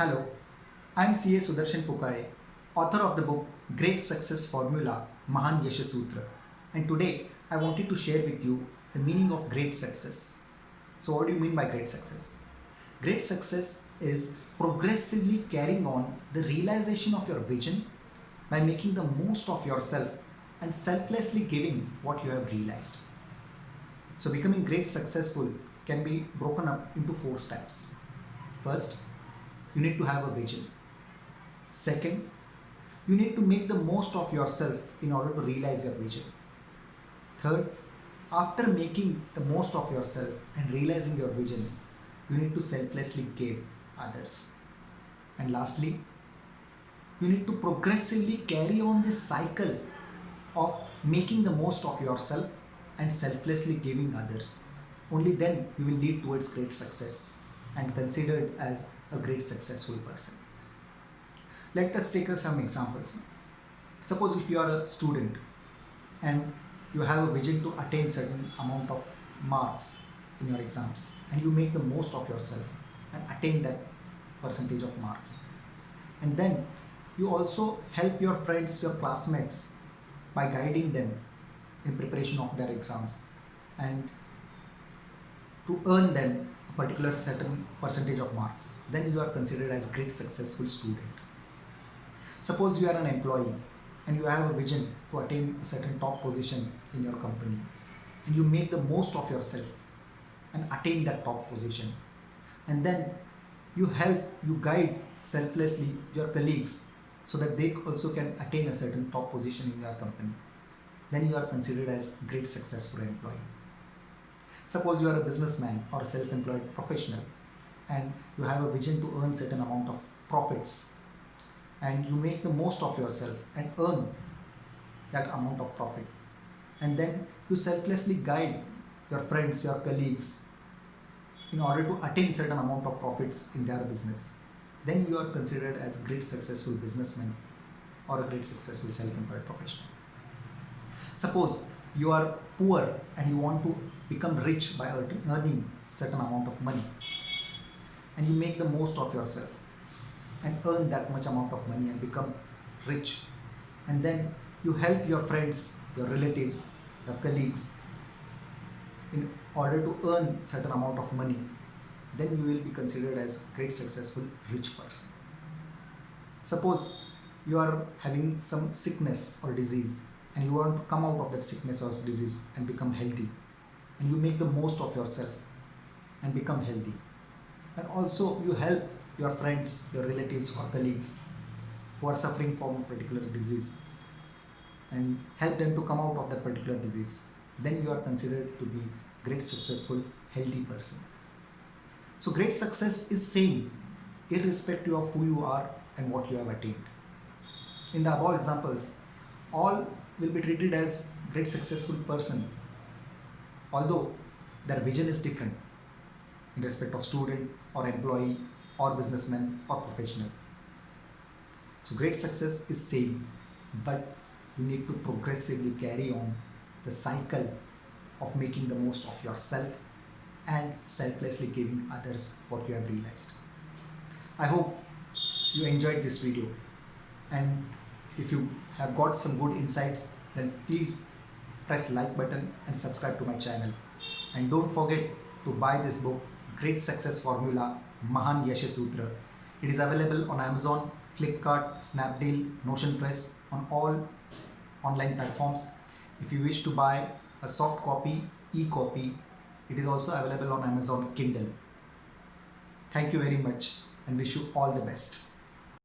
Hello, I'm CA Sudarshan Pukare, author of the book Great Success Formula Mahan Yasha Sutra. And today I wanted to share with you the meaning of great success. So, what do you mean by great success? Great success is progressively carrying on the realization of your vision by making the most of yourself and selflessly giving what you have realized. So, becoming great successful can be broken up into 4 steps. First, you need to have a vision. Second, you need to make the most of yourself in order to realize your vision. Third, after making the most of yourself and realizing your vision, you need to selflessly give others. And lastly, you need to progressively carry on this cycle of making the most of yourself and selflessly giving others. Only then you will lead towards great success and considered as a great successful person. Let us take some examples. Suppose if you are a student and you have a vision to attain certain amount of marks in your exams and you make the most of yourself and attain that percentage of marks. And then you also help your friends, your classmates by guiding them in preparation of their exams and to earn them a particular certain percentage of marks. Then you are considered as great successful student. Suppose you are an employee and you have a vision to attain a certain top position in your company and you make the most of yourself and attain that top position. And then you help, you guide selflessly your colleagues so that they also can attain a certain top position in your company. Then you are considered as great successful employee. Suppose you are a businessman or a self-employed professional and you have a vision to earn certain amount of profits and you make the most of yourself and earn that amount of profit, and then you selflessly guide your friends, your colleagues in order to attain certain amount of profits in their business. Then you are considered as great successful businessman or a great successful self-employed professional. Suppose you are poor and you want to become rich by earning certain amount of money and you make the most of yourself and earn that much amount of money and become rich, and then you help your friends, your relatives, your colleagues in order to earn certain amount of money, then you will be considered as great successful rich person. Suppose you are having some sickness or disease and you want to come out of that sickness or disease and become healthy, and you make the most of yourself and become healthy, and also you help your friends, your relatives or colleagues who are suffering from a particular disease and help them to come out of that particular disease, then you are considered to be great successful healthy person. So great success is same irrespective of who you are and what you have attained. In the above examples, all will be treated as great successful person, although their vision is different in respect of student or employee or businessman or professional. So great success is same, but you need to progressively carry on the cycle of making the most of yourself and selflessly giving others what you have realized. I hope you enjoyed this video, and if you have got some good insights, then please press like button and subscribe to my channel, and don't forget to buy this book Great Success Formula Mahan Yasha Sutra. It is available on Amazon, Flipkart, Snapdeal, Notion Press, on all online platforms. If you wish to buy a soft copy, e-copy, it is also available on Amazon Kindle. Thank you very much and wish you all the best.